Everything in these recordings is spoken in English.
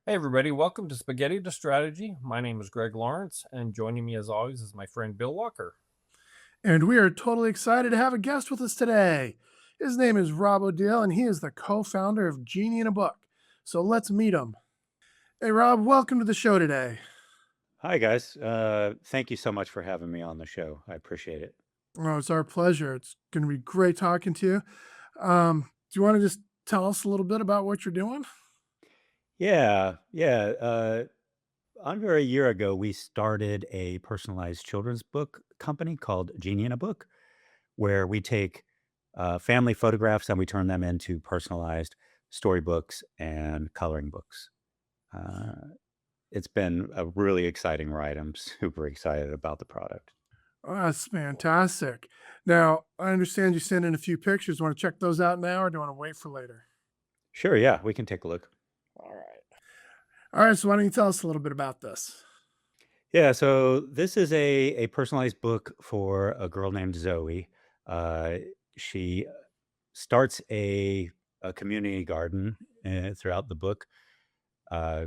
Hey everybody, welcome to Spaghetti to Strategy. My name is Greg Lawrence, and joining me as always is my friend Bill Walker. And we are totally excited to have a guest with us today. His name is Rob Odil, and he is the co founder of Genie in a Book. So let's meet him. Hey, Rob, welcome to the show today. Hi, guys. Thank you so much for having me on the show. I appreciate it. Oh, it's our pleasure. It's going to be great talking to you. Do you want to just tell us a little bit about what you're doing? Yeah. Under a year ago, we started a personalized children's book company called Genie in a Book, where we take family photographs and we turn them into personalized storybooks and coloring books. Uh, it's been a really exciting ride. I'm super excited about the product. Oh, that's fantastic. Now, I understand you sent in a few pictures. Want to check those out now, or do you want to wait for later? Sure, yeah, we can take a look. All right. All right. So, why don't you tell us a little bit about this? Yeah, so this is a personalized book for a girl named Zoe. Uh, she starts a community garden throughout the book. Uh,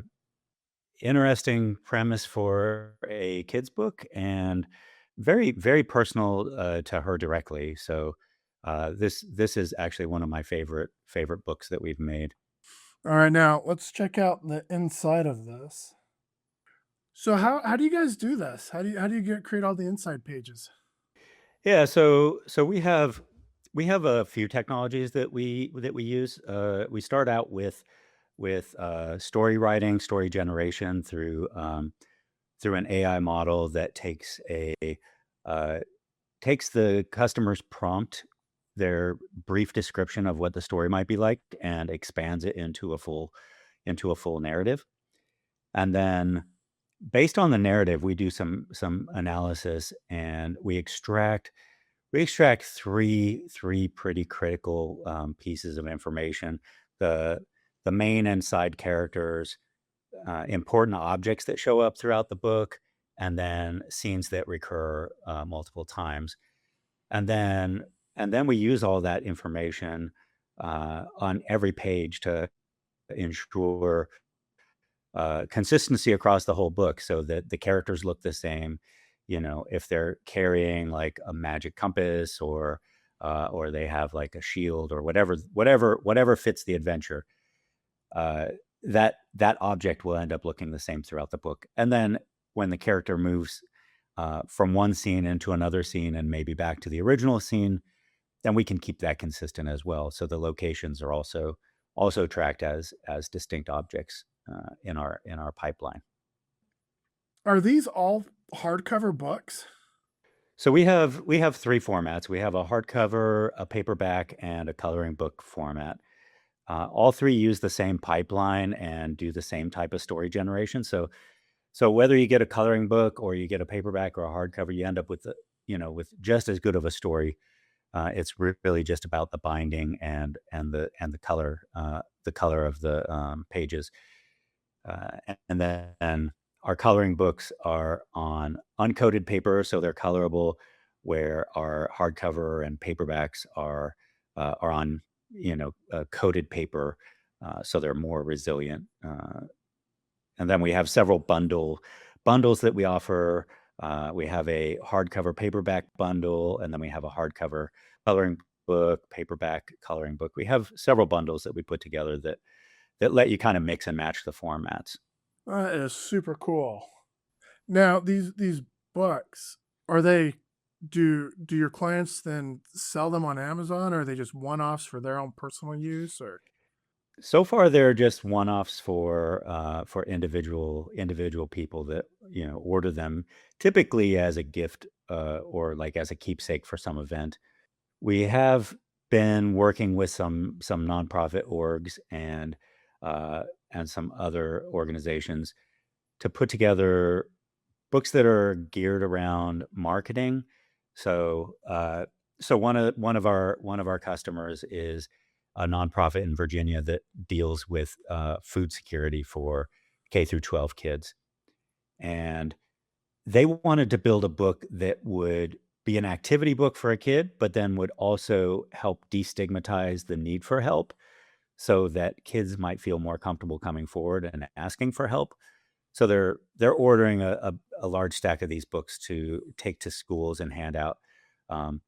Interesting premise for a kid's book and very personal to her directly. So this is actually one of my favorite books that we've made. All right. Now, let's check out the inside of this. So how do you guys do this? How do you get create all the inside pages? Yeah, so we have a few technologies that we use. We start out with story writing, story generation through an AI model that uh, takes the customer's prompt, their brief description of what the story might be like, and expands it into a full narrative. And then based on the narrative, we do some analysis and we extract three pretty critical, pieces of information. The the main and side characters, important objects that show up throughout the book, and then scenes that recur, multiple times. And then we use all that information, on every page to ensure, consistency across the whole book so that the characters look the same. If they're carrying like a magic compass or they have like a shield or whatever fits the adventure, uh, that object will end up looking the same throughout the book. And then when the character moves from one scene into another scene and maybe back to the original scene, then we can keep that consistent as well. So the locations are also tracked as distinct objects in our pipeline. Are these all hardcover books? So we have three formats. We have a hardcover, a paperback, and a coloring book format. All three use the same pipeline and do the same type of story generation. So whether you get a coloring book or you get a paperback or a hardcover, you end up with just as good of a story. It's really just about the binding and the color of the pages. And then our coloring books are on uncoated paper, so they're colorable, where our hardcover and paperbacks are on coated paper, so they're more resilient. And then we have several bundles that we offer. We have a hardcover paperback bundle, and then we have a hardcover coloring book, paperback coloring book. We have several bundles that we put together that let you kind of mix and match the formats. That is super cool. Now, these books, are they do your clients then sell them on Amazon, or are they just one-offs for their own personal use, or So far, they're just one-offs for individual people that order them, typically as a gift, or like as a keepsake for some event. We have been working with some nonprofit orgs and some other organizations to put together books that are geared around marketing. So, so one of our customers is a nonprofit in Virginia that deals with food security for K through 12 kids, and they wanted to build a book that would be an activity book for a kid, but then would also help destigmatize the need for help. so that kids might feel more comfortable coming forward and asking for help. So they're ordering a large stack of these books to take to schools and hand out, um,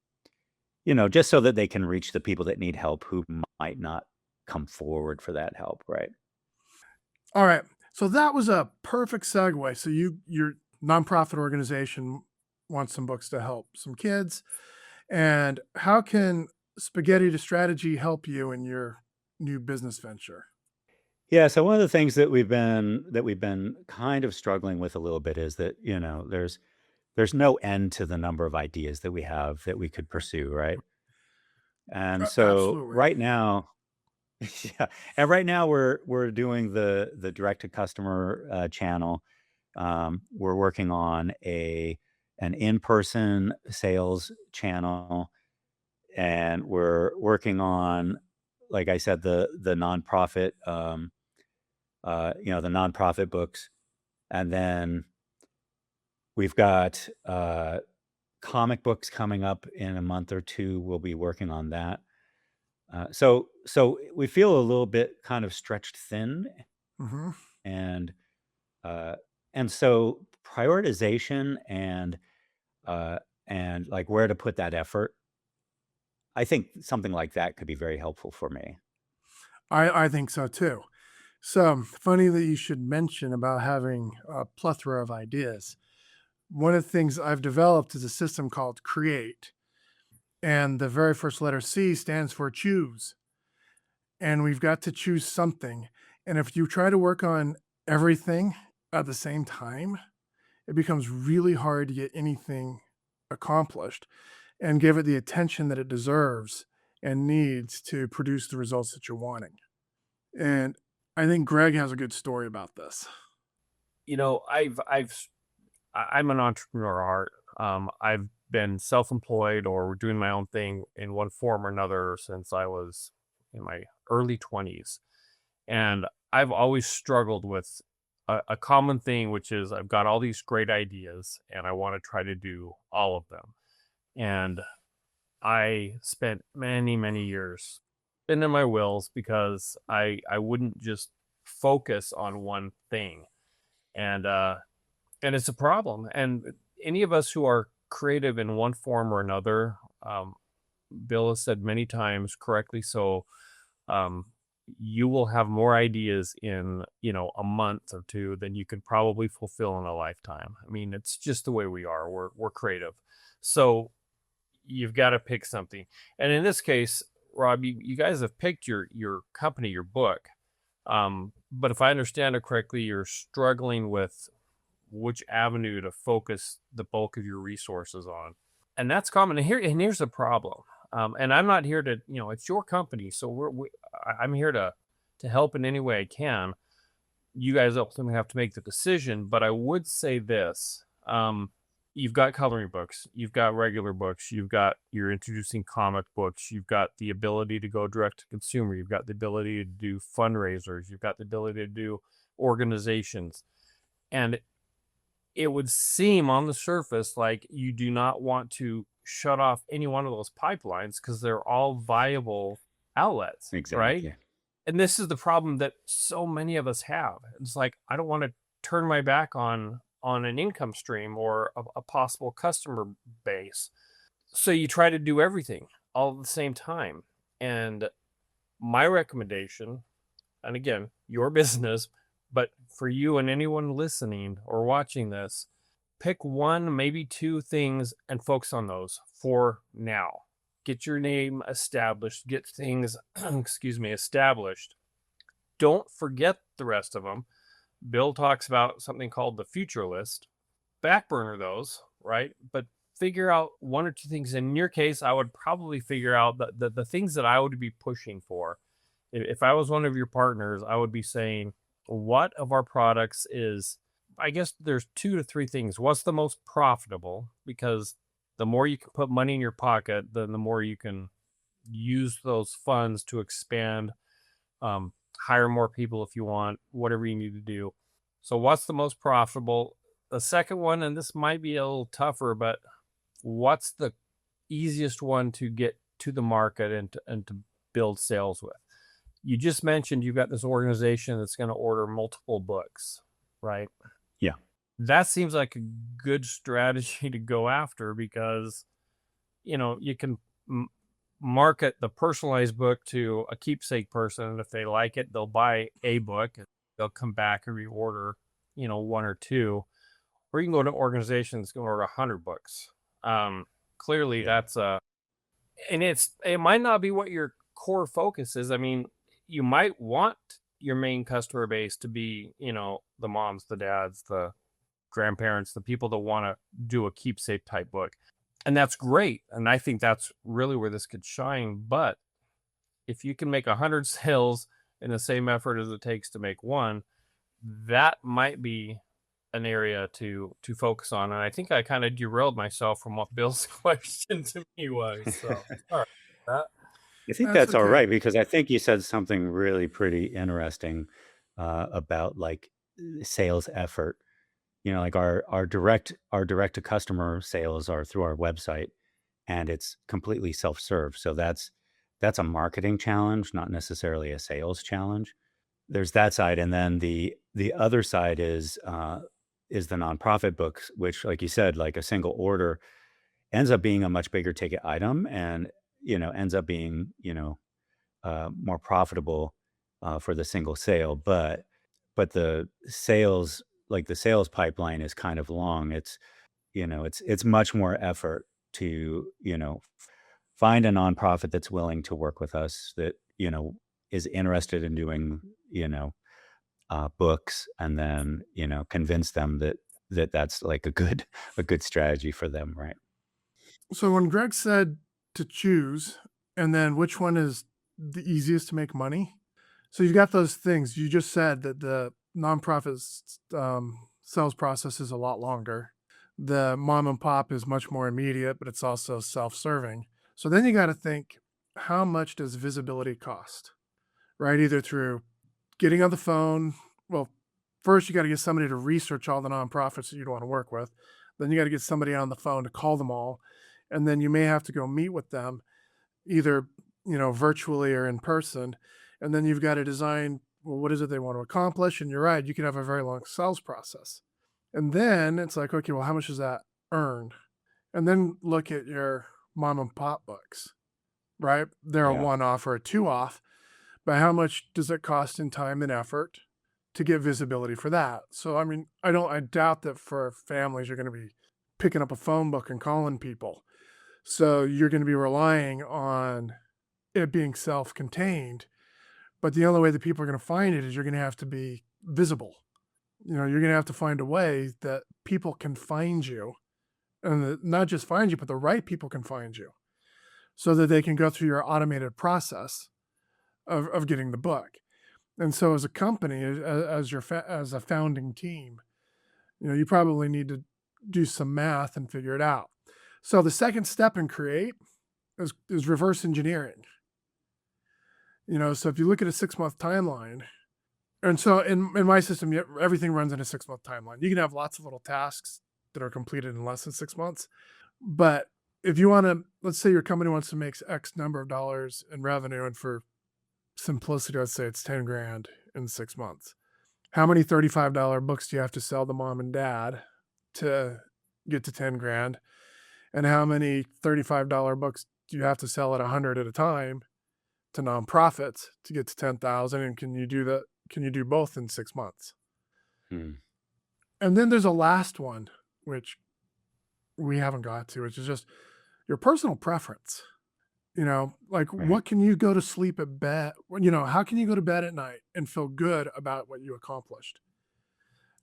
just so that they can reach the people that need help who might not come forward for that help, right? All right. So that was a perfect segue. So your nonprofit organization wants some books to help some kids. And how can Spaghetti to Strategy help you in your new business venture? Yeah, so one of the things that we've been kind of struggling with a little bit is that, there's no end to the number of ideas that we have that we could pursue, right? And so Absolutely. right now, yeah, and right now we're doing the direct to customer channel. We're working on an in-person sales channel, and we're working on, like I said, the nonprofit, the nonprofit books, and then we've got comic books coming up in a month or two. We'll be working on that. So we feel a little bit kind of stretched thin, Hmm. and uh, and so prioritization uh, and like where to put that effort. I think something like that could be very helpful for me. I think so too. So funny that you should mention about having a plethora of ideas. One of the things I've developed is a system called Create, and the very first letter C stands for choose. And we've got to choose something. And if you try to work on everything at the same time, it becomes really hard to get anything accomplished and give it the attention that it deserves and needs to produce the results that you're wanting. And I think Greg has a good story about this. I'm an entrepreneur at heart. I've been self-employed or doing my own thing in one form or another since I was in my early 20s. And I've always struggled with a common thing, which is I've got all these great ideas and I want to try to do all of them. And I spent many, many years spinning my wheels because I wouldn't just focus on one thing. And and it's a problem. And any of us who are creative in one form or another, um, Bill has said many times correctly so, um, you will have more ideas in, a month or two than you could probably fulfill in a lifetime. I mean, it's just the way we are. We're creative. So you've got to pick something. And in this case, Rob, you guys have picked your company, your book. But if I understand it correctly, you're struggling with which avenue to focus the bulk of your resources on. And that's common. And here's the problem. And I'm not here to, it's your company, so I'm here to help in any way I can. You guys ultimately have to make the decision, but I would say this. You've got coloring books, you've got regular books, you're introducing comic books, you've got the ability to go direct to consumer, you've got the ability to do fundraisers, you've got the ability to do organizations. And it would seem on the surface like you do not want to shut off any one of those pipelines because they're all viable outlets, right? Exactly. And this is the problem that so many of us have. It's like I don't want to turn my back on an income stream or a possible customer base. So you try to do everything all at the same time. And my recommendation, and again, your business, but for you and anyone listening or watching this, pick one, maybe two things and focus on those for now. Get your name established, get things, excuse me, established. Don't forget the rest of them. Bill talks about something called the future list. Back burner those, right? But figure out one or two things. In your case, I would probably figure out the things that I would be pushing for. If I was one of your partners, I would be saying, what of our products is, I guess there's two to three things. What's the most profitable? Because the more you can put money in your pocket, then the more you can use those funds to expand, hire more people if you want, whatever you need to do. So, what's the most profitable? The second one, and this might be a little tougher, but what's the easiest one to get to the market and to build sales with? You just mentioned you've got this organization that's going to order multiple books, right? Yeah. That seems like a good strategy to go after because, you can market the personalized book to a keepsake person. And if they like it, they'll buy a book and they'll come back and reorder, one or two. Or you can go to an organization that's going to order 100 books. Clearly, Yeah. that's and it might not be what your core focus is. I mean, you might want your main customer base to be, the moms, the dads, the grandparents, the people that want to do a keepsake type book. And that's great. And I think that's really where this could shine. But if you can make 100 sales in the same effort as it takes to make one, that might be an area to focus on. And I think I kind of derailed myself from what Bill's question to me was. So, all right. That, I think That's that's all okay. right because I think you said something really pretty interesting about like sales effort. Like our direct to customer sales are through our website, and it's completely self-serve. So that's a marketing challenge, not necessarily a sales challenge. There's that side, and then the other side is the nonprofit books, which, like you said, like a single order ends up being a much bigger ticket item, and ends up being more profitable for the single sale. But the sales, like the sales pipeline, is kind of long. It's much more effort to find a nonprofit that's willing to work with us, that is interested in doing books, and then convince them that's like a good strategy for them, right? So when Greg said to choose, and then which one is the easiest to make money? So you've got those things. You just said that the nonprofit sales process is a lot longer. The mom and pop is much more immediate, but it's also self-serving. So then you got to think, how much does visibility cost? Right? Either through getting on the phone. Well, first you got to get somebody to research all the nonprofits that you'd want to work with. Then you got to get somebody on the phone to call them all. And then you may have to go meet with them either, virtually or in person. And then you've got to design, well, what is it they want to accomplish? And you're right, you can have a very long sales process. And then it's like, okay, well, how much does that earn? And then look at your mom and pop books, right? They're a Yeah. one off or a two off, but how much does it cost in time and effort to get visibility for that? So, I mean, I doubt that for families, you're going to be picking up a phone book and calling people. So you're going to be relying on it being self-contained. But the only way that people are going to find it is you're going to have to be visible. You're going to have to find a way that people can find you, and not just find you, but the right people can find you, so that they can go through your automated process of getting the book. And so, as a company, as a founding team, you probably need to do some math and figure it out. So the second step in create is reverse engineering. So if you look at a 6-month timeline, and so in my system, everything runs in a 6-month timeline. You can have lots of little tasks that are completed in less than 6 months. But if you want to, let's say your company wants to make X number of dollars in revenue, and for simplicity, let's say it's 10 grand in 6 months. How many $35 books do you have to sell to mom and dad to get to 10 grand? And how many $35 books do you have to sell at 100 at a time to nonprofits to get to 10,000? And can you do that? Can you do both in 6 months? Hmm. And then there's a last one, which we haven't got to, which is just your personal preference. Like Right. what can you go to sleep at bed? How can you go to bed at night and feel good about what you accomplished?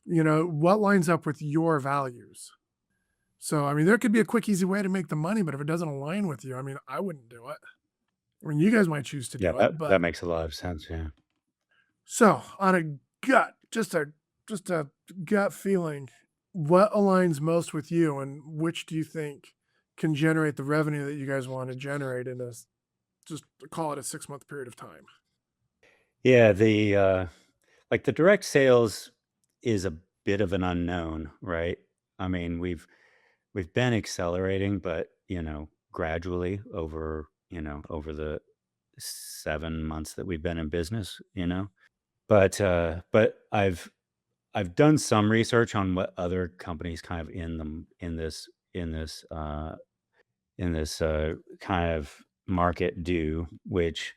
What lines up with your values? So, I mean, there could be a quick, easy way to make the money, but if it doesn't align with you, I mean, I wouldn't do it. I mean, you guys might choose to Yeah, do it, that but makes a lot of sense. Yeah. so on a gut, just a gut feeling, what aligns most with you, and which do you think can generate the revenue that you guys want to generate in a, just call it a 6-month period of time? Yeah, like the direct sales is a bit of an unknown, right? I mean, we've been accelerating, but gradually over the 7 months that we've been in business, you know? But I've done some research on what other companies kind of in this, uh in this, kind of market do, which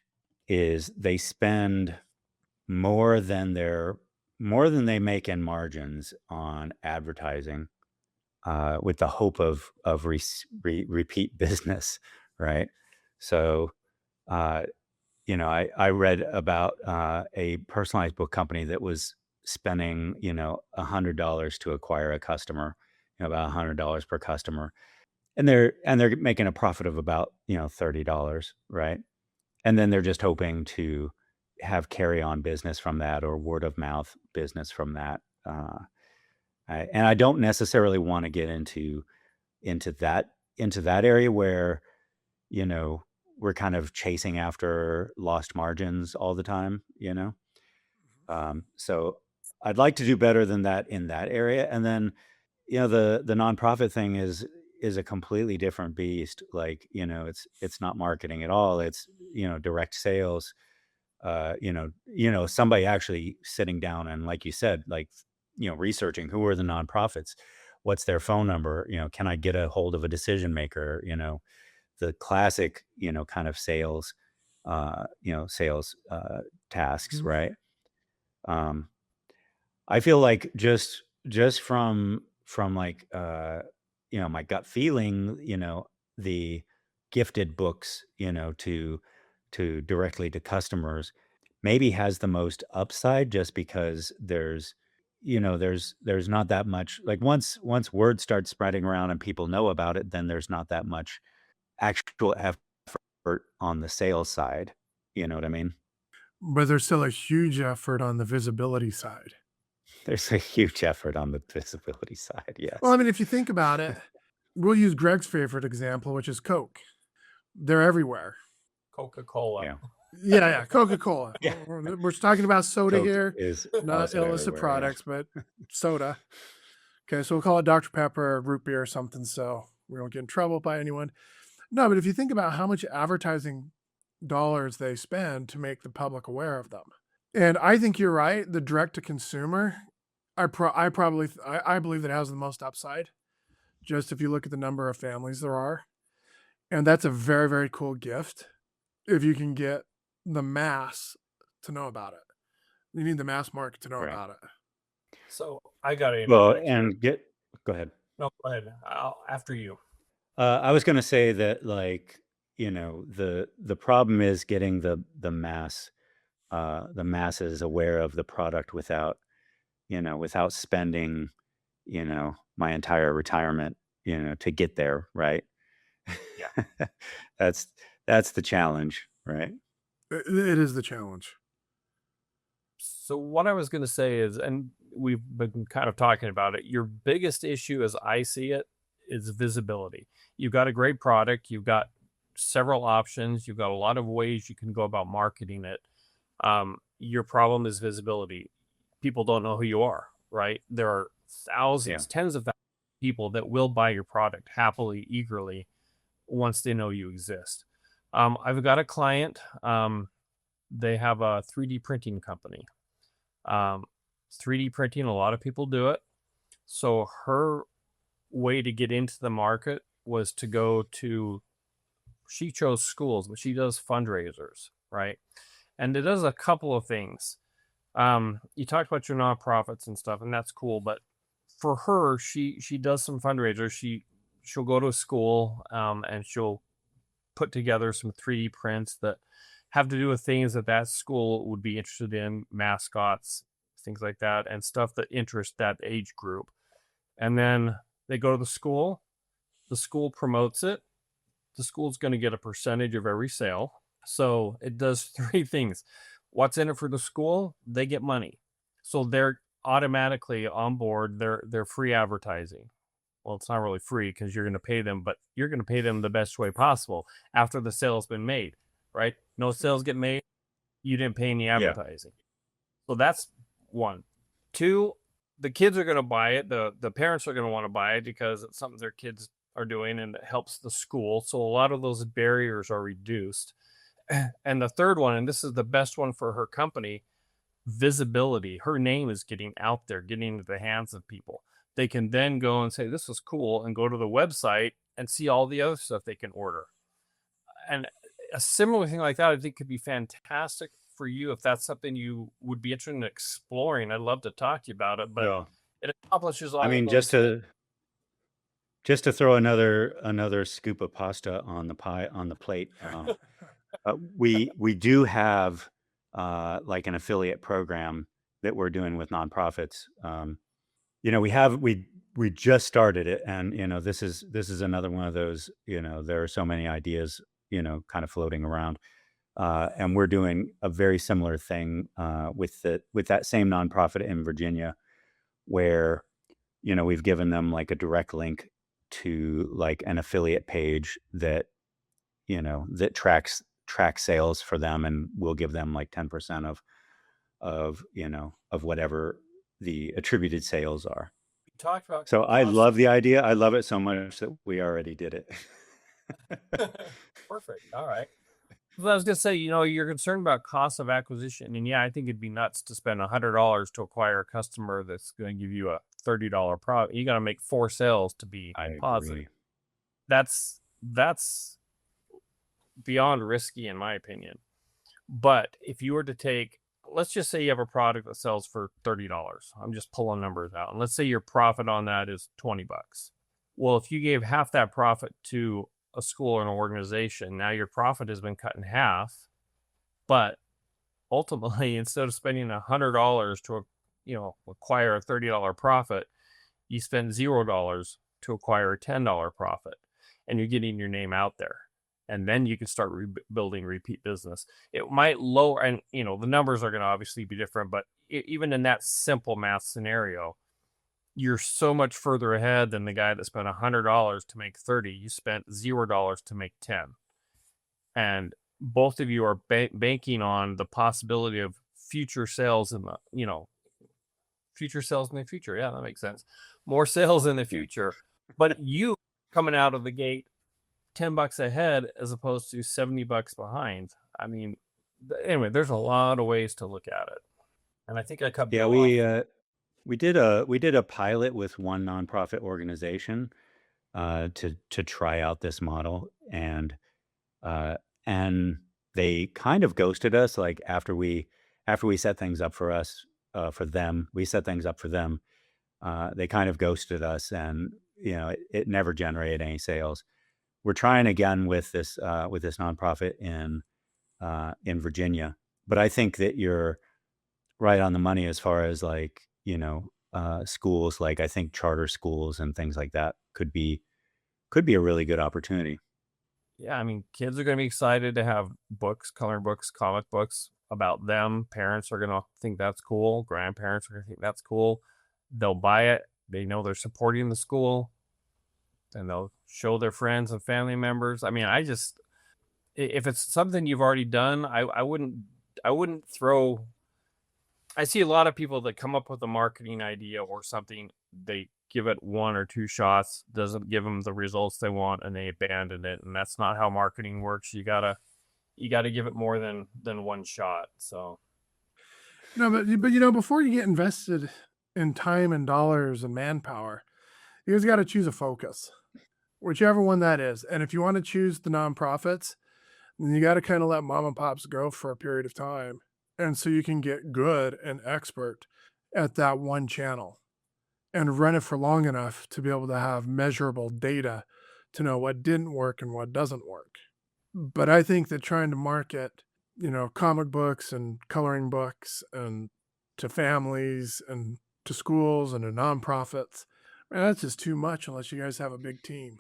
is they spend more than their more than they make in margins on advertising, with the hope of repeat business, right? So, uh, I read about a personalized book company that was spending, $100 to acquire a customer, about $100 per customer, and they're making a profit of about, $30, right? And then they're just hoping to have carry on business from that or word of mouth business from that. And I don't necessarily want to get into that into that area where you know we're kind of chasing after lost margins all the time. So I'd like to do better than that in that area. And then the nonprofit thing is a completely different beast. Like it's not marketing at all. It's direct sales. Somebody actually sitting down and, like you said, like researching who are the nonprofits, what's their phone number, can I get a hold of a decision maker, the classic kind of sales tasks, Mhm. right? um I feel like just from like my gut feeling, the gifted books, to directly to customers maybe has the most upside just because there's not that much, like, once word starts spreading around and people know about it, then there's not that much actual effort on the sales side. You know what I mean? But there's still a huge effort on the visibility side. There's a huge effort on the visibility side, Well, I yes. mean, if you think about it, we'll use Greg's favorite example, which is Coke. They're everywhere. Coca-Cola. Yeah. Yeah, yeah, Coca-Cola. Yeah. We're talking about soda Coke here, is not also illicit everywhere, yeah. products, but soda. Okay, so we'll call it Dr. Pepper or root beer or something, so we don't get in trouble by anyone. No, but if you think about how much advertising dollars they spend to make the public aware of them, and I think you're right, the direct to consumer, I believe that has the most upside. Just if you look at the number of families there are, and that's a very very cool gift if you can get the mass to know about it. You need the mass market to know Right. about it. So I got to Well, interject here. and go ahead. No, go ahead. After you. I was going to say that, like, the problem is getting the masses aware of the product without spending my entire retirement to get there, right? Yeah. that's that's the challenge, right? It is the challenge. So what I was going to say is, and we've been kind of talking about it, your biggest issue as I see it is visibility. You've got a great product, you've got several options, you've got a lot of ways you can go about marketing it. Your problem is visibility. People don't know who you are, right? There are Yeah. thousands, tens of thousands of people that will buy your product happily, eagerly once they know you exist. I've got a client. They have a 3D printing company. Um, 3D printing, a lot of people do it. So her way to get into the market was to go to, she chose schools, but she does fundraisers, right? And it does a couple of things. You talked about your nonprofits and stuff, and that's cool. But for her, she does some fundraisers. She'll go to a school, and she'll put together some 3D prints that have to do with things that that school would be interested in, mascots, things like that, and stuff that interest that age group. And then they go to the school promotes it. The school's going to get a percentage of every sale. So it does three things. What's in it for the school? They get money. So they're automatically on board. They're free advertising. Well, it's not really free because you're going to pay them, but you're going to pay them the best way possible after the sale's been made, right? No sales get made, you didn't pay any Yeah. advertising. So that's one. Two, the kids are going to buy it. The parents are going to want to buy it because it's something their kids are doing and it helps the school. So a lot of those barriers are reduced. And the third one, and this is the best one for her company, visibility. Her name is getting out there, getting into the hands of people. They can then go and say, this was cool, and go to the website and see all the other stuff they can order. And a similar thing like that, I think, could be fantastic for you if that's something you would be interested in exploring. I'd love to talk to you about it, but Yeah. it accomplishes I all mean, those. just to throw another scoop of pasta on the plate. We do have like an affiliate program that we're doing with nonprofits. We just started it, and this is another one of those. There are so many ideas kind of floating around, and we're doing a very similar thing with that same nonprofit in Virginia, where we've given them like a direct link to like an affiliate page that that tracks sales for them, and we'll give them like 10% of whatever the attributed sales are. We talked about So I cost. love the idea. I love it so much that we already did it. Perfect. All right. Well, I was gonna say, you're concerned about cost of acquisition, and yeah, I think it'd be nuts to spend $100 to acquire a customer that's going to give you a $30 product. You got to make 4 sales to be I positive. agree. That's beyond risky, in my opinion. But if you were to take, let's just say you have a product that sells for $30. I'm just pulling numbers out, and let's say your profit on that is $20. Well, if you gave half that profit to a school or an organization, now your profit has been cut in half. But ultimately, instead of spending $100 to acquire a $30 profit, you spend $0 to acquire a $10 profit, and you're getting your name out there. And then you can start building repeat business. It might lower, and the numbers are going to obviously be different, but even in that simple math scenario, you're so much further ahead than the guy that spent $100 to make 30. You spent $0 to make 10. And both of you are banking on the possibility of future sales in the, future sales in the future. Yeah, that makes sense. More sales in the future. But you coming out of the gate $10 ahead as opposed to $70 behind. I mean, anyway, there's a lot of ways to look at it. And I think I cut Yeah, Bill off. we did a pilot with one nonprofit organization to try out this model, uh, and they kind of ghosted us. Like after we set things up for them, we set things up for them. They kind of ghosted us, and it never generated any sales. We're trying again with this nonprofit in Virginia, but I think that you're right on the money as far as like schools. Like I think charter schools and things like that could be a really good opportunity. Yeah, I mean, kids are going to be excited to have books, coloring books, comic books about them. Parents are going to think that's cool. Grandparents are going to think that's cool. They'll buy it. They know they're supporting the school, and they'll show their friends and family members. I mean, if it's something you've already done, I wouldn't throw. I see a lot of people that come up with a marketing idea or something. They give it 1 or 2 shots, doesn't give them the results they want, and they abandon it. And that's not how marketing works. You gotta give it more than 1 shot. So No, but before you get invested in time and dollars and manpower, you guys got to choose a focus, whichever one that is. And if you want to choose the nonprofits, then you got to kind of let mom and pops go for a period of time, and so you can get good and expert at that one channel and run it for long enough to be able to have measurable data to know what didn't work and what doesn't work. But I think that trying to market, comic books and coloring books and to families and to schools and to nonprofits, man, that's just too much unless you guys have a big team.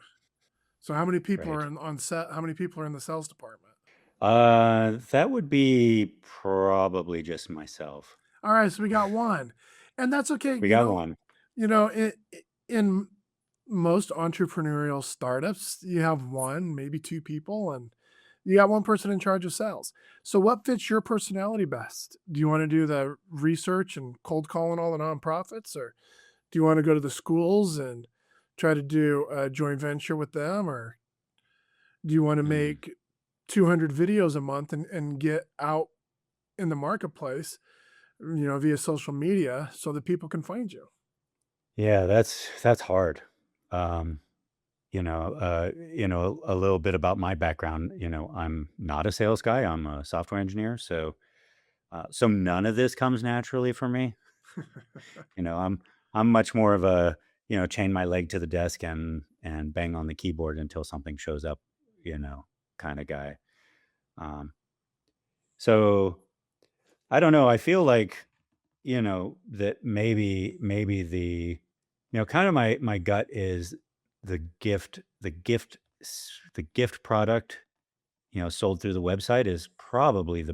So how many people Right. are on set? How many people are in the sales department? That would be probably just myself. All right, so we got one. And that's okay. We got one. In most entrepreneurial startups, you have one, maybe 2 people, and you got one person in charge of sales. So what fits your personality best? Do you want to do the research and cold calling all the nonprofits, or do you want to go to the schools and try to do a joint venture with them, or do you want to Mm. make 200 videos a month and get out in the marketplace, via social media so that people can find you. Yeah, that's hard. Um, a little bit about my background. I'm not a sales guy. I'm a software engineer, so none of this comes naturally for me. I'm much more of a chain my leg to the desk and bang on the keyboard until something shows up, you know, kind of guy. Um, so I don't know. I feel like that maybe kind of my gut is the gift product sold through the website is probably the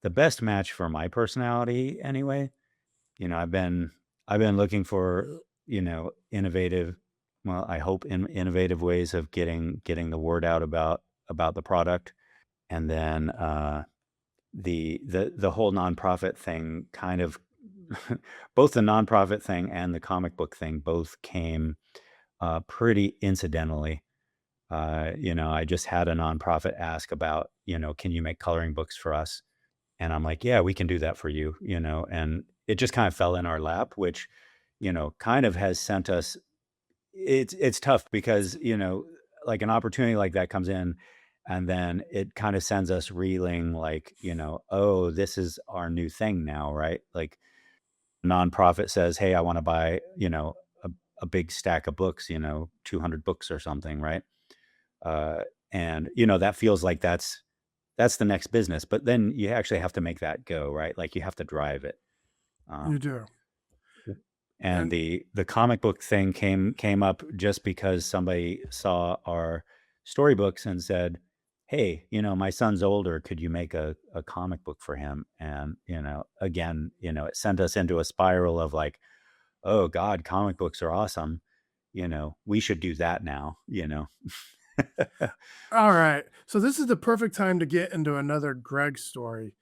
best match for my personality anyway. I've been looking for innovative, well, I hope innovative ways of getting the word out about the product. And then the whole nonprofit thing kind of both the nonprofit thing and the comic book thing both came pretty incidentally. I just had a nonprofit ask about, can you make coloring books for us? And I'm like, yeah, we can do that for you, and it just kind of fell in our lap, which, kind of has sent us, it's tough because, like an opportunity like that comes in and then it kind of sends us reeling like, oh, this is our new thing now, right? Like nonprofit says, hey, I want to buy, a, a big stack of books, 200 books or something, right? Uh, and that feels like that's the next business, but then you actually have to make that go, right? Like you have to drive it. You Um, do. and And the comic book thing came up just because somebody saw our storybooks and said, "Hey, my son's older. Could you make a comic book for him?" And again, it sent us into a spiral of like, "Oh God, comic books are awesome. We should do that now." all right, so this is the perfect time to get into another Greg story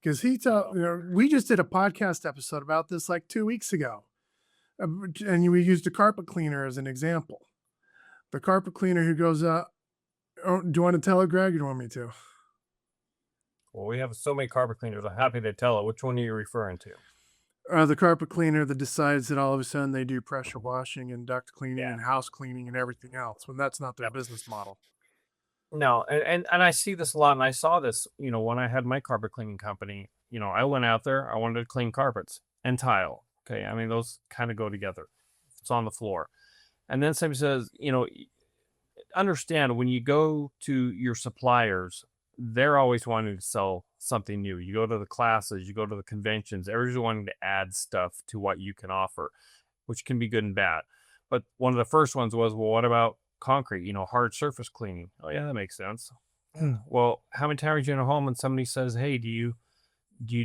because we just did a podcast episode about this like 2 weeks ago, and we used a carpet cleaner as an example. The carpet cleaner who goes up. Oh, do you want to tell it, Greg? Or do you want me to? Well, we have so many carpet cleaners. I'm happy to tell it. Which one are you referring to? The carpet cleaner that decides that all of a sudden they do pressure washing and duct cleaning Yeah. and house cleaning and everything else when that's not their Yep. business model. No, and I see this a lot, and I saw this, when I had my carpet cleaning company. I went out there, I wanted to clean carpets and tile. Okay, I mean those kind of go together. It's on the floor, and then somebody says, understand when you go to your suppliers, they're always wanting to sell something new. You go to the classes, you go to the conventions, everyone's wanting to add stuff to what you can offer, which can be good and bad. But one of the first ones was, well, what about concrete, hard surface cleaning? Oh, yeah, that makes sense. Well, how many times are you in a home and somebody says, hey, do you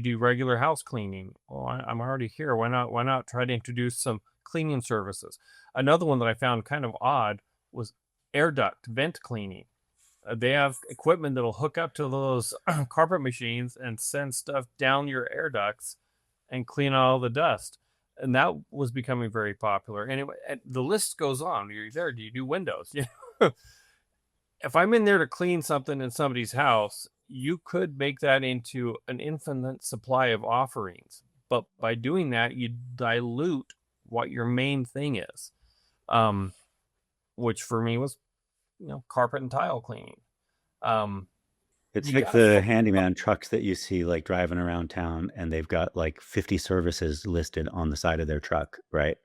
do regular house cleaning? Well, I'm already here. Why not try to introduce some cleaning services? Another one that I found kind of odd was air duct vent cleaning. They have equipment that'll hook up to those carpet machines and send stuff down your air ducts and clean all the dust. And that was becoming very popular. Anyway, and the list goes on. You're there. Do you do windows? If I'm in there to clean something in somebody's house, you could make that into an infinite supply of offerings. But by doing that, you dilute what your main thing is, um, which for me was, carpet and tile cleaning. Um, It's you like got the handyman trucks that you see like driving around town and they've got like 50 services listed on the side of their truck, right?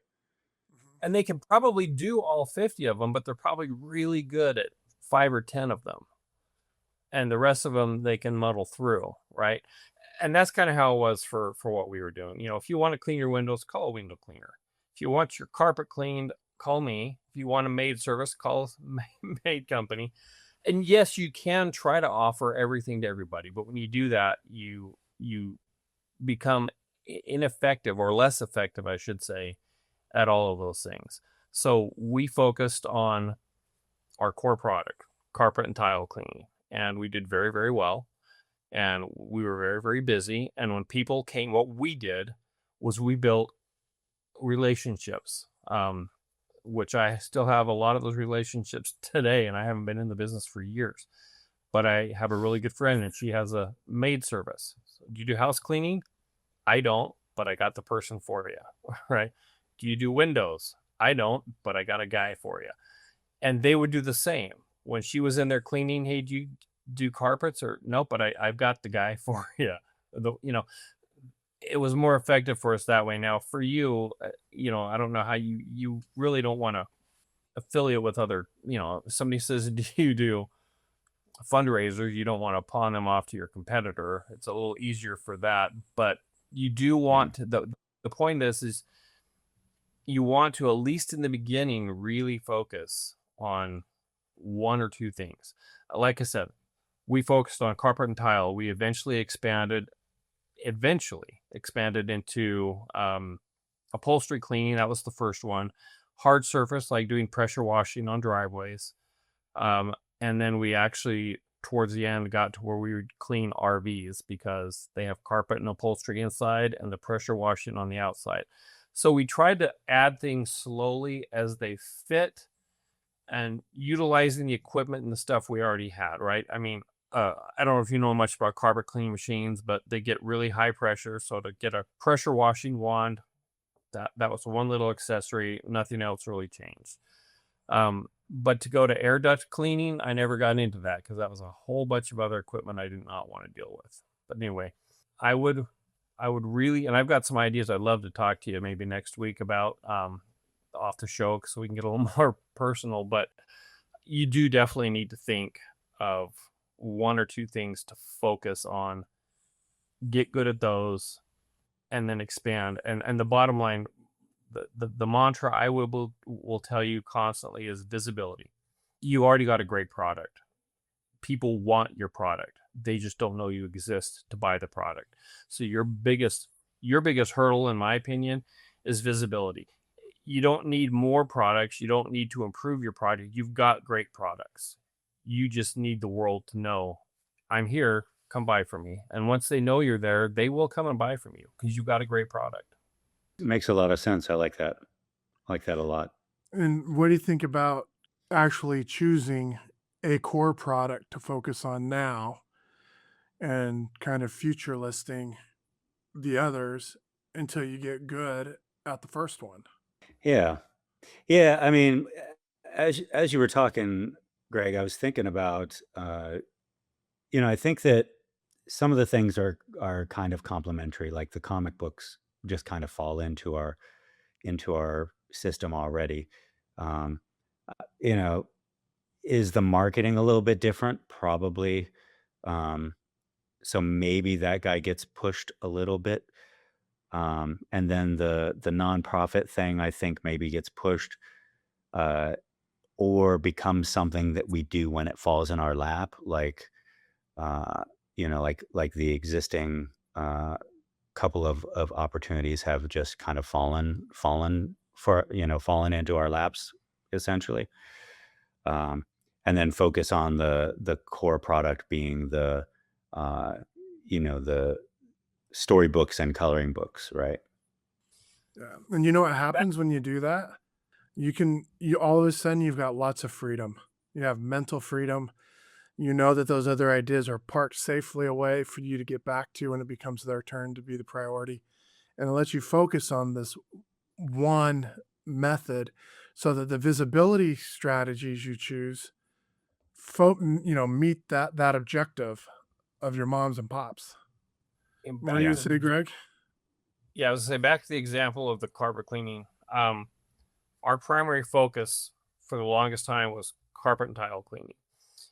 and they can probably do all 50 of them, but they're probably really good at 5 or 10 of them. And the rest of them they can muddle through, right? And that's kind of how it was for what we were doing. If you want to clean your windows, call a window cleaner. If you want your carpet cleaned, call me. If you want a maid service, call a maid company. And yes, you can try to offer everything to everybody, but when you do that, you become ineffective, or less effective, I should say, at all of those things. So we focused on our core product, carpet and tile cleaning, and we did very, very well. And we were very, very busy. And when people came, what we did was we built relationships, which I still have a lot of those relationships today, and I haven't been in the business for years. but I have a really good friend and she has a maid service. So, do you do house cleaning? I don't, but I got the person for you, right? Do you do windows? I don't, but I got a guy for you. And they would do the same. When she was in there cleaning, hey, do you do carpets? Or nope, but I've got the guy for you. It was more effective for us that way. Now for you, I don't know how you really don't want to affiliate with other, if somebody says, do you do fundraisers? You don't want to pawn them off to your competitor. It's a little easier for that, but you do want to, the point of this is you want to, at least in the beginning, really focus on one or two things. Like I said, we focused on carpet and tile. We eventually expanded into upholstery cleaning. That was the first one. Hard surface, like doing pressure washing on driveways. And then we actually, towards the end, got to where we would clean RVs because they have carpet and upholstery inside and the pressure washing on the outside. So we tried to add things slowly as they fit and utilizing the equipment and the stuff we already had, right? I mean, I don't know if you know much about carpet cleaning machines, but they get really high pressure. So to get a pressure washing wand, that was one little accessory. Nothing else really changed. But to go to air duct cleaning, I never got into that because that was a whole bunch of other equipment I did not want to deal with. But anyway, I would really, and I've got some ideas I'd love to talk to you maybe next week about off the show so we can get a little more personal. But you do definitely need to think of one or two things to focus on, get good at those, and then expand. And the bottom line, the mantra I will tell you constantly is visibility. You already got a great product. People want your product. They just don't know you exist to buy the product. So your biggest hurdle, in my opinion, is visibility. You don't need more products. You don't need to improve your product. You've got great products. You just need the world to know, I'm here, come buy from me. And once they know you're there, they will come and buy from you because you've got a great product. It makes a lot of sense. I like that. I like that a lot. And what do you think about actually choosing a core product to focus on now and kind of future listing the others until you get good at the first one? Yeah. Yeah. I mean, as you were talking, Greg, I was thinking about, I think that some of the things are kind of complementary, like the comic books just kind of fall into our system already. Um, you know, is the marketing a little bit different? Probably. Um, so maybe that guy gets pushed a little bit. And then the nonprofit thing, I think maybe gets pushed, uh, or becomes something that we do when it falls in our lap, uh, like the existing couple of opportunities have just kind of fallen into our laps essentially. Um, and then focus on the core product being uh, the storybooks and coloring books, right? Yeah. And you know what happens when you do that? You all of a sudden you've got lots of freedom. You have mental freedom. You know that those other ideas are parked safely away for you to get back to when it becomes their turn to be the priority. And it lets you focus on this one method so that the visibility strategies you choose meet that objective of your moms and pops. And What are you Yeah. gonna say, Greg? Yeah, I was gonna say back to the example of the carpet cleaning. Our primary focus for the longest time was carpet and tile cleaning.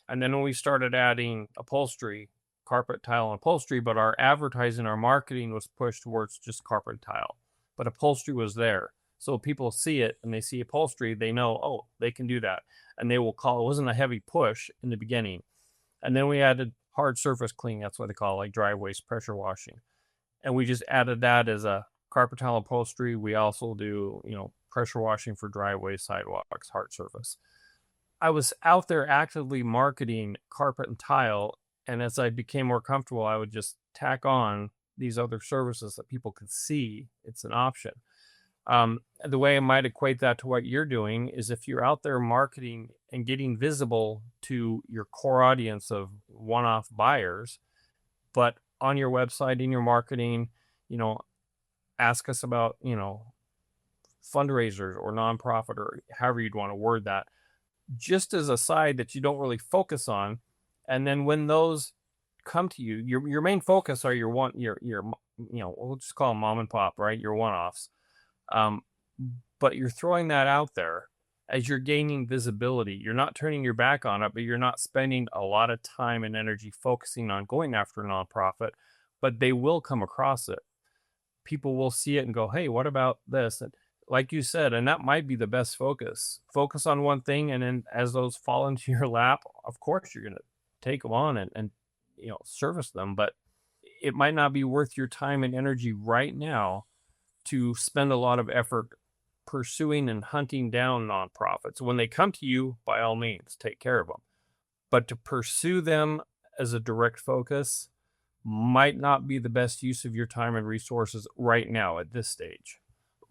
And then when we started adding upholstery, carpet, tile, and upholstery, but our advertising, our marketing was pushed towards just carpet and tile. But upholstery was there. So people see it and they see upholstery, they know, oh, they can do that. And they will call, it wasn't a heavy push in the beginning. And then we added hard surface cleaning, that's what they call it, like driveways, pressure washing. And we just added that as a carpet tile upholstery. We also do, pressure washing for driveways, sidewalks, hard surface. I was out there actively marketing carpet and tile, and as I became more comfortable, I would just tack on these other services that people could see it's an option. The way I might equate that to what you're doing is if you're out there marketing and getting visible to your core audience of one-off buyers, but on your website, in your marketing, ask us about, fundraisers or nonprofit or however you'd want to word that, just as a side that you don't really focus on. And then when those come to you, your main focus are your we'll just call them mom and pop, right? Your one-offs. But you're throwing that out there as you're gaining visibility. You're not turning your back on it, but you're not spending a lot of time and energy focusing on going after a nonprofit, but they will come across it. People will see it and go, hey, what about this? And like you said, and that might be the best focus. Focus on one thing, and then as those fall into your lap, of course you're going to take them on and service them, but it might not be worth your time and energy right now to spend a lot of effort pursuing and hunting down nonprofits. When they come to you, by all means, take care of them. But to pursue them as a direct focus might not be the best use of your time and resources right now at this stage.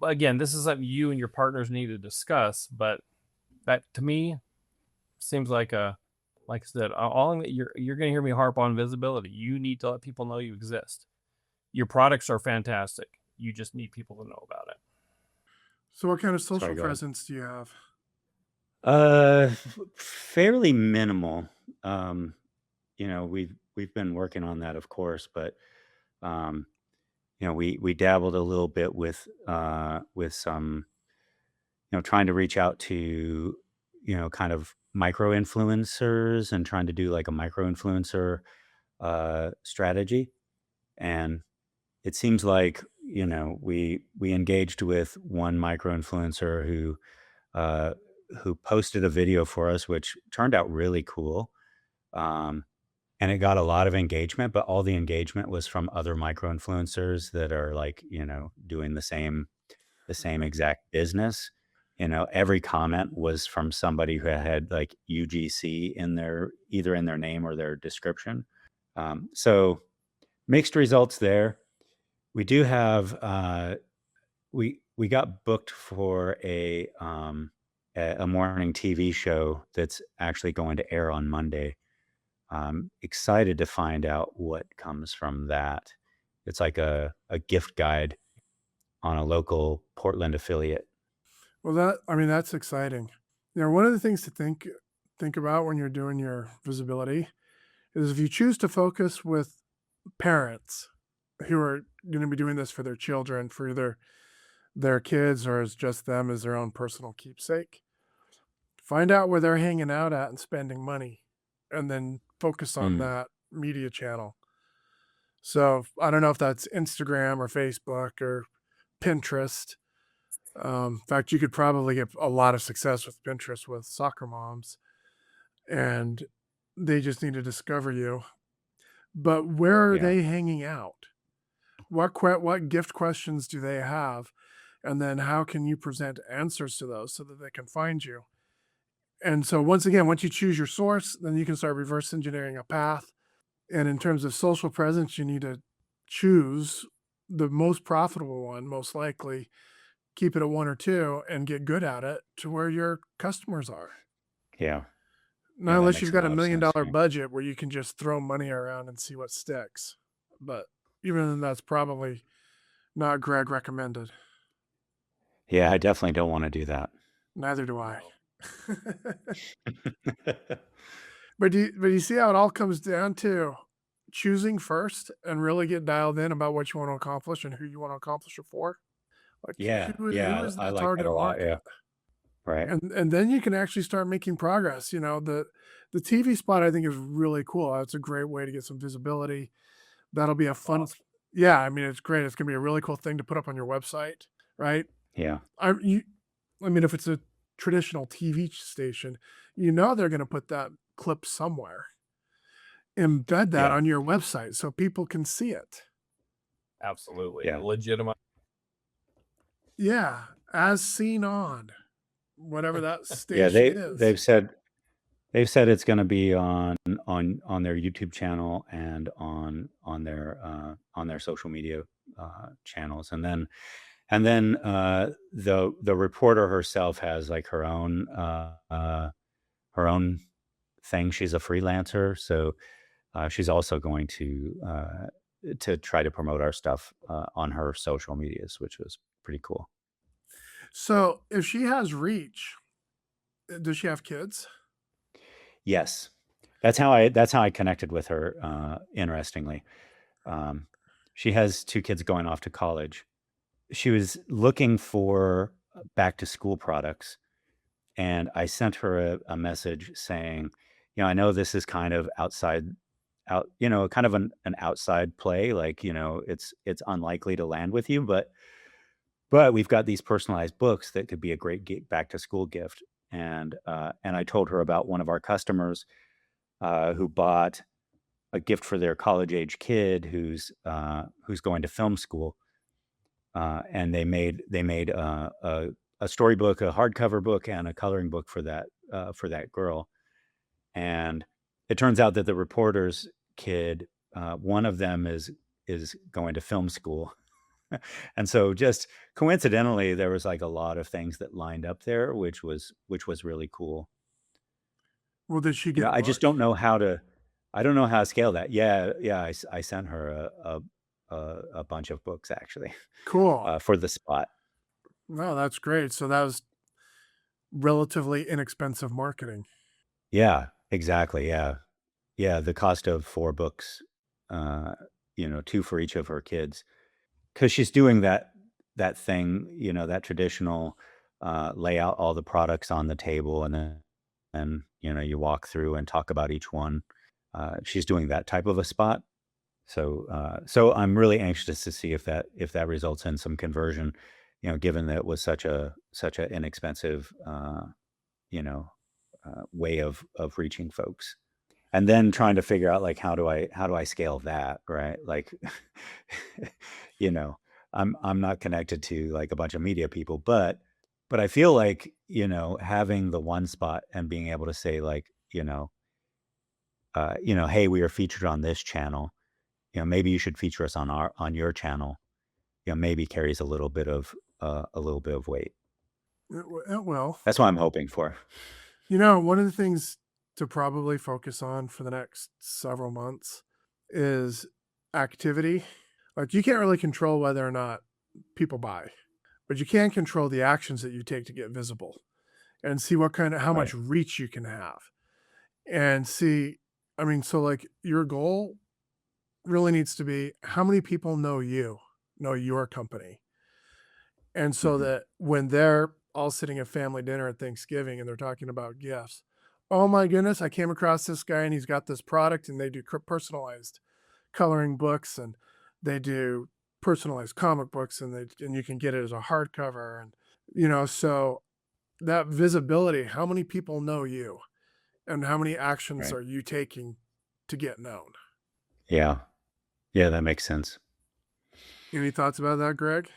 Again, this is something you and your partners need to discuss, but that to me seems like I said, you're going to hear me harp on visibility. You need to let people know you exist. Your products are fantastic. You just need people to know about it. So what kind of social presence do you have? Fairly minimal. We've been working on that, of course, but we dabbled a little bit with some, trying to reach out to, kind of micro influencers and trying to do like a micro influencer strategy. And it seems like, we engaged with one micro influencer who posted a video for us, which turned out really cool. And it got a lot of engagement, but all the engagement was from other micro influencers that are like, doing the same exact business. Every comment was from somebody who had like UGC either in their name or their description. So mixed results there. We do have, we got booked for a morning TV show that's actually going to air on Monday. I'm excited to find out what comes from that. It's like a gift guide on a local Portland affiliate. Well, that's exciting. One of the things to think about when you're doing your visibility is if you choose to focus with parents who are going to be doing this for their children, for either their kids or as just them as their own personal keepsake, find out where they're hanging out at and spending money, and then focus on that media channel. So I don't know if that's Instagram or Facebook or Pinterest. In fact, you could probably get a lot of success with Pinterest with soccer moms, and they just need to discover you. But where are they hanging out? What gift questions do they have? And then how can you present answers to those so that they can find you? And so once you choose your source, then you can start reverse engineering a path. And in terms of social presence, you need to choose the most profitable one, most likely, keep it at 1 or 2 and get good at it to where your customers are. Yeah. Not unless you've got $1 million budget where you can just throw money around and see what sticks. But even then, that's probably not Gregg recommended. Yeah, I definitely don't want to do that. Neither do I. But you see how it all comes down to choosing first and really get dialed in about what you want to accomplish and who you want to accomplish it for? Like, who is I that like target that a lot. market? Yeah. Right. And then you can actually start making progress. The TV spot I think is really cool. It's a great way to get some visibility. That'll be a fun. Yeah, I mean, it's great. It's gonna be a really cool thing to put up on your website, right? Yeah. If it's a traditional TV station, they're gonna put that clip somewhere. Embed that on your website so people can see it. Absolutely. Yeah. Legitimate. Yeah, as seen on whatever that station is. They've said it's going to be on their YouTube channel and on their social media channels, and then the reporter herself has like her own thing. She's a freelancer, so she's also going to try to promote our stuff on her social medias, which was pretty cool. So if she has reach, does she have kids? Yes, that's how I connected with her. Interestingly, um, she has two kids going off to college. She was looking for back to school products, and I sent her a message saying, I know this is kind of kind of an outside play, like, it's unlikely to land with you, but we've got these personalized books that could be a great back to school gift. And I told her about one of our customers who bought a gift for their college age kid who's going to film school, and they made a storybook, a hardcover book, and a coloring book for that girl. And it turns out that the reporter's kid, one of them is going to film school. And so just coincidentally, there was like a lot of things that lined up there, which was really cool. Well, did she get I just booked? don't know how to, I don't know how to scale that. Yeah, yeah. I sent her a bunch of books actually Cool. for the spot. No, that's great. So that was relatively inexpensive marketing. Yeah, exactly. Yeah, yeah. The cost of 4 books, two for each of her kids, because she's doing that thing, that traditional lay out all the products on the table, and then you walk through and talk about each one. She's doing that type of a spot. So I'm really anxious to see if that results in some conversion, given that it was such a inexpensive you know way of reaching folks. And then trying to figure out, like, how do I scale that, right? Like, you know, I'm not connected to like a bunch of media people, but I feel like, having the one spot and being able to say, like, hey, we are featured on this channel. Maybe you should feature us on your channel. Maybe carries a little bit of weight. It will. That's what I'm hoping for. One of the things to probably focus on for the next several months is activity. Like, you can't really control whether or not people buy, but you can control the actions that you take to get visible and see how Right. much reach you can have. And see, I mean, so like your goal really needs to be how many people know your company. And so Hmm. that when they're all sitting at family dinner at Thanksgiving and they're talking about gifts, oh my goodness, I came across this guy and he's got this product and they do personalized coloring books and they do personalized comic books and you can get it as a hardcover and so that visibility, how many people know you and how many actions Right. are you taking to get known? Yeah. Yeah, that makes sense. Any thoughts about that, Greg?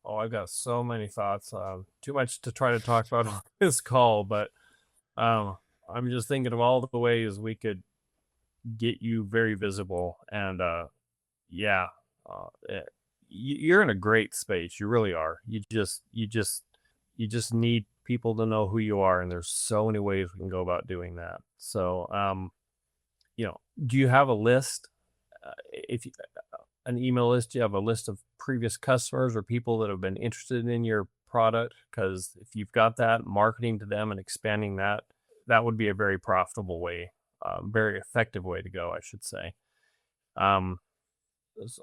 Oh, I've got so many thoughts. Too much to try to talk about on this call, but um, I'm just thinking of all the ways we could get you very visible. And yeah, you're in a great space. You really are. You just need people to know who you are, and there's so many ways we can go about doing that. So, do you have a list? If you, an email list, do you have a list of previous customers or people that have been interested in your product? Because if you've got that, marketing to them and expanding that would be a very profitable way, very effective way to go, I should say. Um,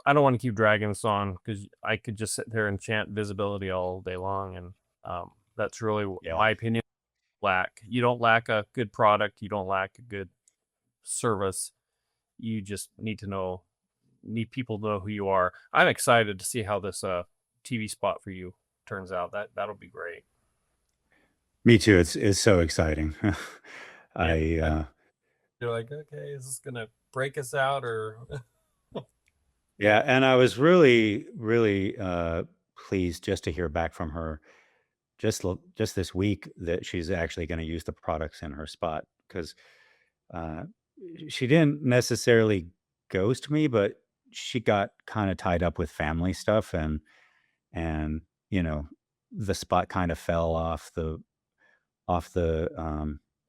I don't want to keep dragging this on because I could just sit there and chant visibility all day long, and that's really Yeah. my opinion. You don't lack a good product. You don't lack a good service. You just need people to know who you are. I'm excited to see how this TV spot for you turns out. That'll be great. Me too. It's so exciting. Yeah. I You're like, okay, is this gonna break us out or? Yeah, and I was really, really pleased just to hear back from her just this week that she's actually going to use the products in her spot, because uh, she didn't necessarily ghost me, but she got kind of tied up with family stuff, and the spot kind of fell off the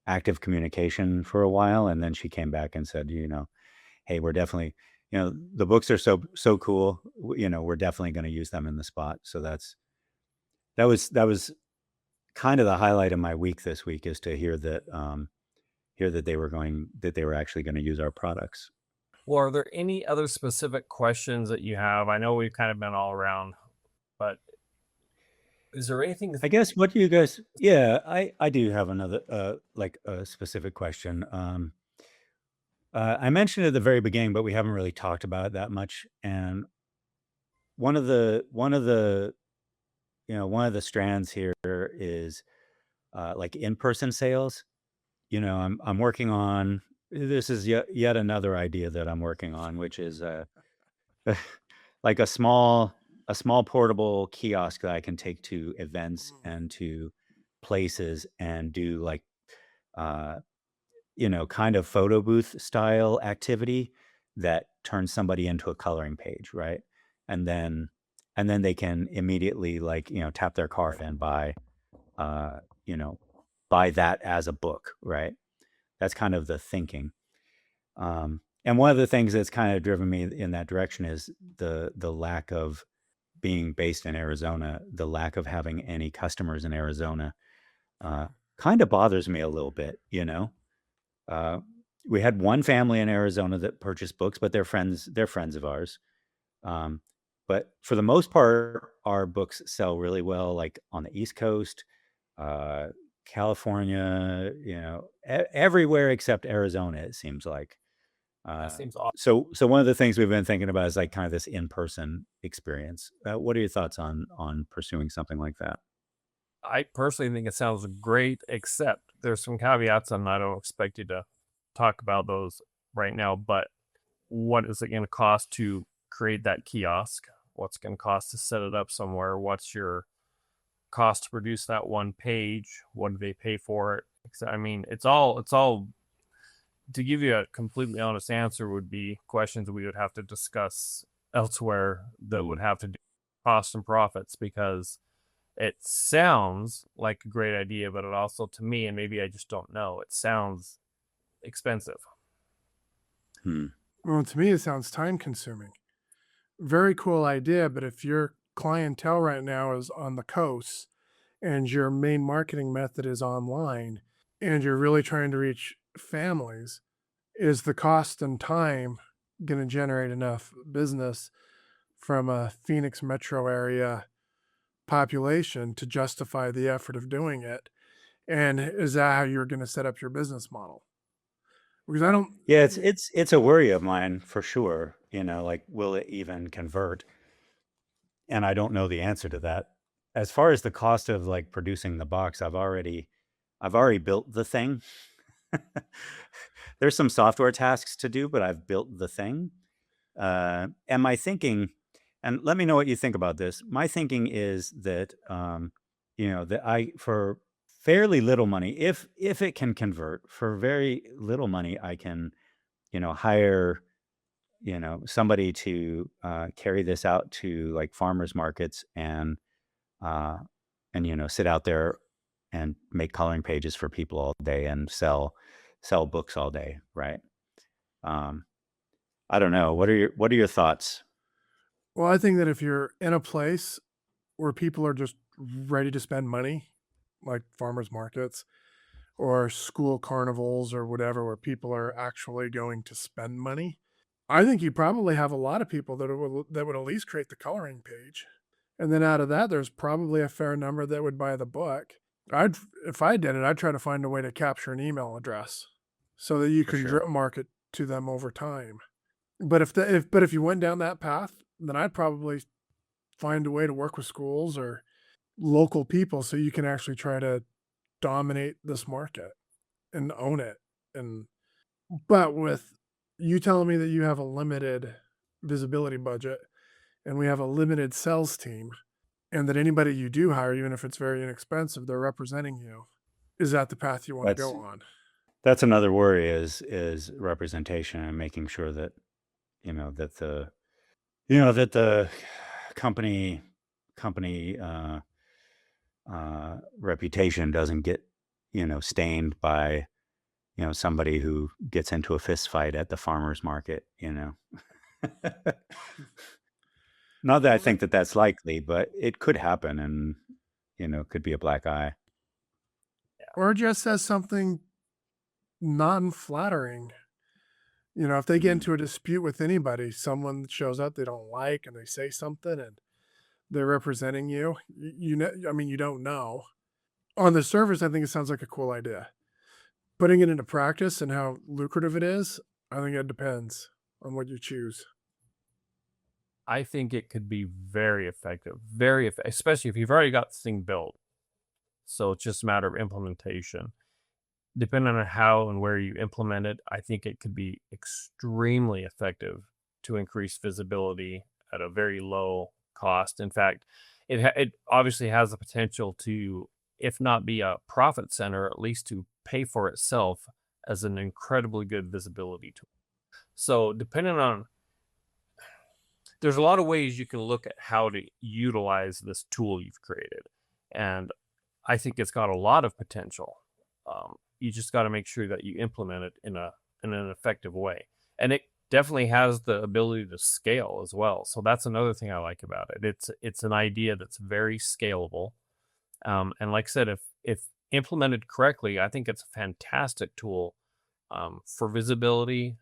active communication for a while, and then she came back and said, hey, we're definitely, the books are so cool. We're definitely going to use them in the spot. So that was kind of the highlight of my week this week, is to hear that they were actually going to use our products. Well, are there any other specific questions that you have? I know we've kind of been all around, but is there anything? I guess, what do you guys? Yeah, I do have another like a specific question. I mentioned it at the very beginning, but we haven't really talked about it that much. And one of the strands here is like in-person sales. I'm working on, this is yet another idea that I'm working on, which is like a small portable kiosk that I can take to events and to places and do like kind of photo booth style activity that turns somebody into a coloring page, right? And then they can immediately, like, tap their card and buy uh buy that as a book, right? That's kind of the thinking. And one of the things that's kind of driven me in that direction is the lack of being based in Arizona, the lack of having any customers in Arizona, kind of bothers me a little bit. Uh, we had one family in Arizona that purchased books, but they're friends of ours. Um, but for the most part, our books sell really well, like on the East Coast, uh, California, everywhere except Arizona, it seems like. That seems odd. So one of the things we've been thinking about is like kind of this in-person experience. What are your thoughts on pursuing something like that? I personally think it sounds great, except there's some caveats, and I don't expect you to talk about those right now. But what is it going to cost to create that kiosk? What's going to cost to set it up somewhere? What's your cost to produce that one page? What do they pay for it? I mean, it's all to give you a completely honest answer would be questions we would have to discuss elsewhere that would have to do cost and profits, because it sounds like a great idea, but it also, to me, and maybe I just don't know, it sounds expensive. Well, to me, it sounds time consuming. Very cool idea, but if your clientele right now is on the coast and your main marketing method is online and you're really trying to reach families, is the cost and time going to generate enough business from a Phoenix metro area population to justify the effort of doing it? And is that how you're going to set up your business model? Because I don't. Yeah, it's a worry of mine for sure. Like, will it even convert? And I don't know the answer to that. As far as the cost of like producing the box, I've already built the thing. There's some software tasks to do, but I've built the thing. And my thinking, and let me know what you think about this. My thinking is that that for fairly little money, if it can convert, for very little money, I can hire somebody to carry this out to like farmers markets and uh, sit out there and make coloring pages for people all day and sell books all day, right? Um, I don't know. What are your thoughts? Well, I think that if you're in a place where people are just ready to spend money, like farmers markets or school carnivals or whatever, where people are actually going to spend money, I think you probably have a lot of people that would at least create the coloring page. And then out of that, there's probably a fair number that would buy the book. If I did it, I'd try to find a way to capture an email address so that you For can sure. drip market to them over time. But if you went down that path, then I'd probably find a way to work with schools or local people so you can actually try to dominate this market and own it. And but with you telling me that you have a limited visibility budget and we have a limited sales team, and that anybody you do hire, even if it's very inexpensive, they're representing you, is that the path you want to That's go on? that's another worry, is representation, and making sure that that the company reputation doesn't get stained by somebody who gets into a fist fight at the farmer's market, Not that I Well, think that that's likely, but it could happen and, could be a black eye. or just as something non-flattering. If they get Mhm. into a dispute with anybody, someone shows up they don't like and they say something and they're representing you, I mean, you don't know. On the surface, I think it sounds like a cool idea. Putting it into practice and how lucrative it is, I think it depends on what you choose. I think it could be very effective, very especially if you've already got this thing built. So it's just a matter of implementation. Depending on how and where you implement it, I think it could be extremely effective to increase visibility at a very low cost. In fact, it obviously has the potential to, if not be a profit center, at least to pay for itself as an incredibly good visibility tool. So depending on, there's a lot of ways you can look at how to utilize this tool you've created, and I think it's got a lot of potential. You just got to make sure that you implement it in an effective way, and it definitely has the ability to scale as well. So that's another thing I like about it. It's an idea that's very scalable, and like I said, if implemented correctly, I think it's a fantastic tool for visibility,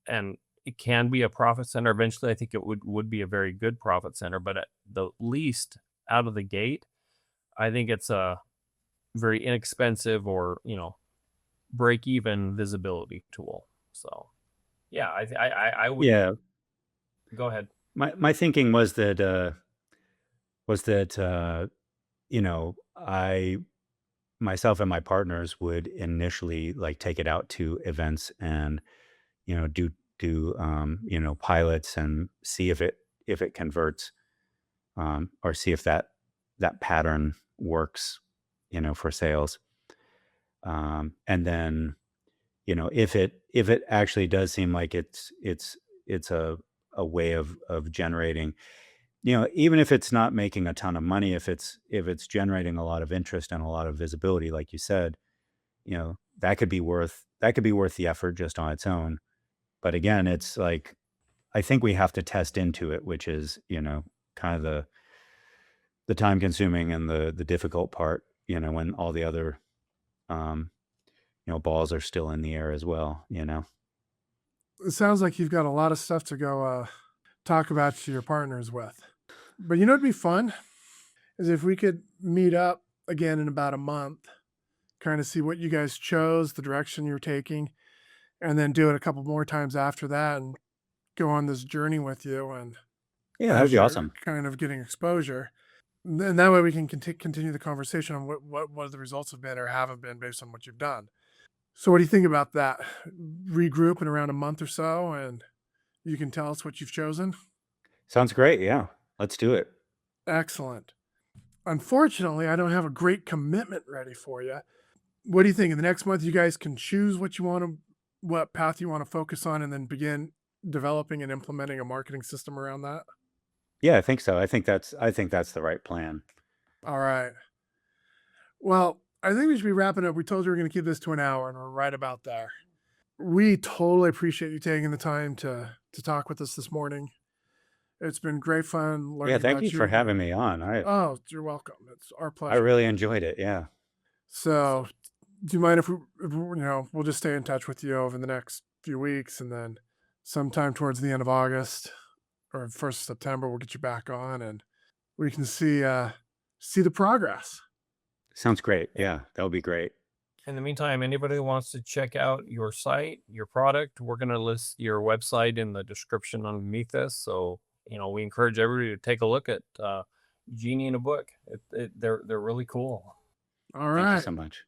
and it can be a profit center. Eventually, I think it would be a very good profit center, but at the least, out of the gate, I think it's a very inexpensive or break even visibility tool. So yeah, I would Yeah. go ahead. My thinking was that I myself and my partners would initially like take it out to events and do pilots and see if it converts, or see if that pattern works, for sales. And then, if it actually does seem like it's a way of generating, even if it's not making a ton of money, if it's generating a lot of interest and a lot of visibility, like you said, that could be worth the effort just on its own. But again, it's like I think we have to test into it, which is, kind of the time consuming and the difficult part, when all the other um, balls are still in the air as well. It sounds like you've got a lot of stuff to go talk about to your partners with. But it'd be fun is if we could meet up again in about a month, kind of see what you guys chose, the direction you're taking, and then do it a couple more times after that and go on this journey with you. And Yeah, that would as be you're awesome. kind of getting exposure, and that way we can continue the conversation on what the results have been or haven't been based on what you've done. So, what do you think about that? Regroup in around a month or so, and you can tell us what you've chosen. Sounds great. Yeah, let's do it. Excellent. Unfortunately, I don't have a great commitment ready for you. What do you think? In the next month, you guys can choose what path you want to focus on, and then begin developing and implementing a marketing system around that. Yeah, I think so. I think that's the right plan. All right. Well, I think we should be wrapping up. We told you we are going to keep this to an hour, and we're right about there. We totally appreciate you taking the time to talk with us this morning. It's been great fun Yeah, learning thank you about for you. having me on. I Oh, you're welcome. It's our I pleasure. really enjoyed it. Yeah. So, do you mind if we'll just stay in touch with you over the next few weeks, and then sometime towards the end of August or first of September, we'll get you back on, and we can see the progress. Sounds great. Yeah, that would be great. In the meantime, anybody who wants to check out your site, your product, we're going to list your website in the description underneath this. So, we encourage everybody to take a look at Genie in a book. They're really cool. All Thank you right. so much.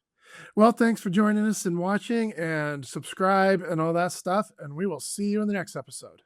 Well, thanks for joining us and watching, and subscribe and all that stuff, and we will see you in the next episode.